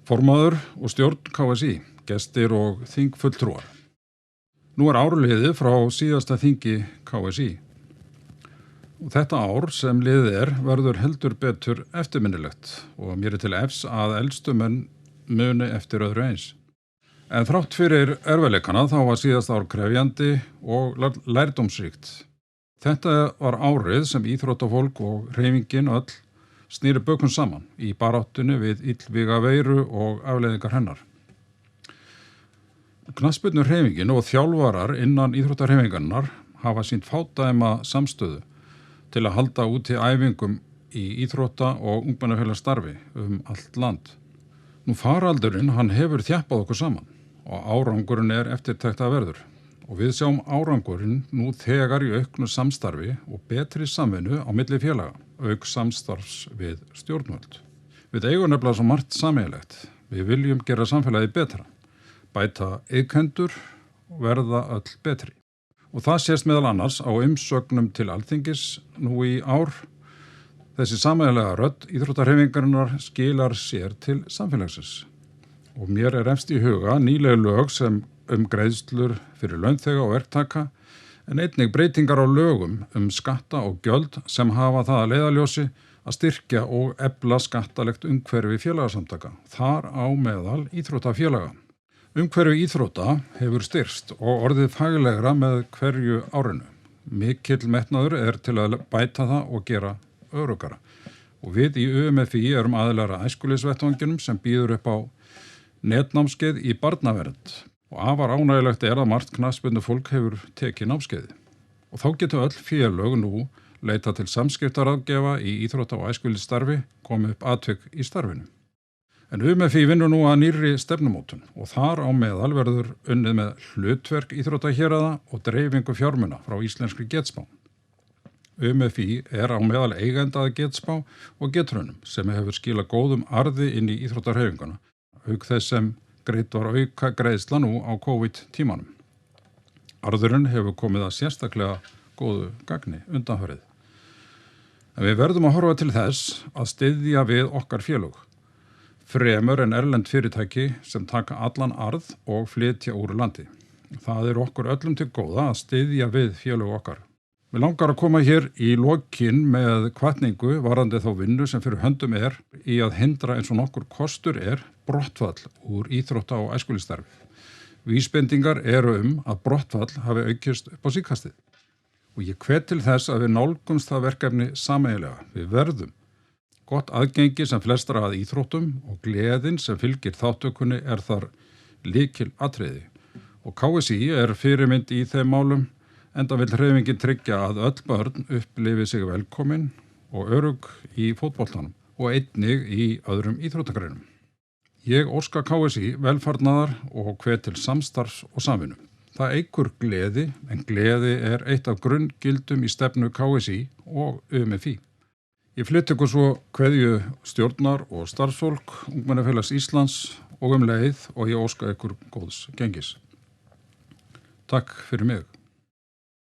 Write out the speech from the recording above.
Formaður og stjórn KSÍ, gestir og þingfulltrúar. Nú ár liðið frá síðasta þingi KSÍ. Og þetta ár sem liðið verður heldur betur eftirminnilegt og mér til efs að elstu menn muni eftir öðru eins. En þrátt fyrir erfiðleikana þá var síðasta ár krefjandi og lærdómsríkt. Þetta var árið sem íþróttafólk og hreyfingin öll snýri bökum saman í baráttunni við illvíga veiru og afleiðingar hennar. Knattspyrnu hreyfingin og þjálfarar innan íþróttahreyfingarinnar hafa sýnt fádæma samstöðu til að halda úti æfingum í íþrótta- og ungmennafélagsstarfi allt land. Nú faraldurinn, hann hefur þjappað okkur saman og árangurinn eftirtektarverður. Og við sjáum árangurinn nú þegar í auknu samstarfi og betri samvinnu á milli félaga, auk samstarfs við stjórnvöld. Við eigum nefnilega svo margt sameiginlegt. Við viljum gera samfélagið betra, bæta iðkendur og verða öll betri. Og það sést meðal annars á umsögnum til Alþingis nú í ár. Þessi sameiginlega rödd íþróttahreyfingarinnar skilar sér til samfélagsins. Og mér efst í huga nýleg lög sem greiðslur fyrir launþega og verktaka, en einnig breytingar á lögum skatta og gjöld sem hafa það að leiðarljósi að styrkja og efla skattalegt umhverfi félagasamtaka, þar á meðal íþróttafélaga. Umhverfi íþrótta hefur styrkst og orðið faglegra með hverju árinu. Mikill metnaður til að bæta það og gera öruggara. Og við í UMFÍ erum aðilar að æskulýðsvettvanginum sem býður upp á netnámskeið í barnavernd. Og afar ánægilegt að margt knattspyrnu fólk hefur tekið námskeiði. Og þá getur öll félög nú leita til samskiptaráðgjafa í íþrótta- og æskulýðsstarfi, komið upp atvik í starfinu. En UMFÍ vinnur nú að nýrri stefnumótun og þar á meðal verður unnið með hlutverk íþróttahéraða og dreifingu fjármuna frá íslenskri getspá. UMFÍ á meðal eigenda að getspá og getrunum sem hefur skilað góðum arði inn í íþróttahreyfinguna, auk þess sem greitt var auka greiðsla nú á COVID-tímanum. Arðurinn hefur komið að sérstaklega góðu gagni undanfarið. En við verðum að horfa til þess að styðja við okkar félög, fremur en erlend fyrirtæki sem taka allan arð og flytja úr landi. Það okkur öllum til góða að styðja við félög okkar. Við langar að koma hér í lokin með hvatningu varðandi þá vinnu sem fyrir höndum í að hindra eins og nokkur kostur brottfall úr íþrótta- og æskulýðsstarfi. Vísbendingar að brottfall hafi aukist upp á síðkastið. Og ég hvet til þess að við nálgumst það verkefni sameiginlega. Við verðum gott aðgengi sem flestra að íþróttum og gleðin sem fylgir þáttökunni þar lykil atriði. Og KSÍ fyrirmynd í þeim málum, enda vill hreyfingin tryggja að öll börn upplifi sig velkomin og örugg í fótboltanum og einnig í öðrum íþróttagreinum. Ég óska KSÍ velfarnaðar og hvet til samstarfs og samvinnu. Það eykur gleði, en gleði eitt af grunngildum í stefnu KSÍ og UMFÍ. Ég flyt ykkur svo kveðju stjórnar og starfsfólk Ungmennafélags Íslands og leið og ég óska ykkur góðs gengis. Takk fyrir mig.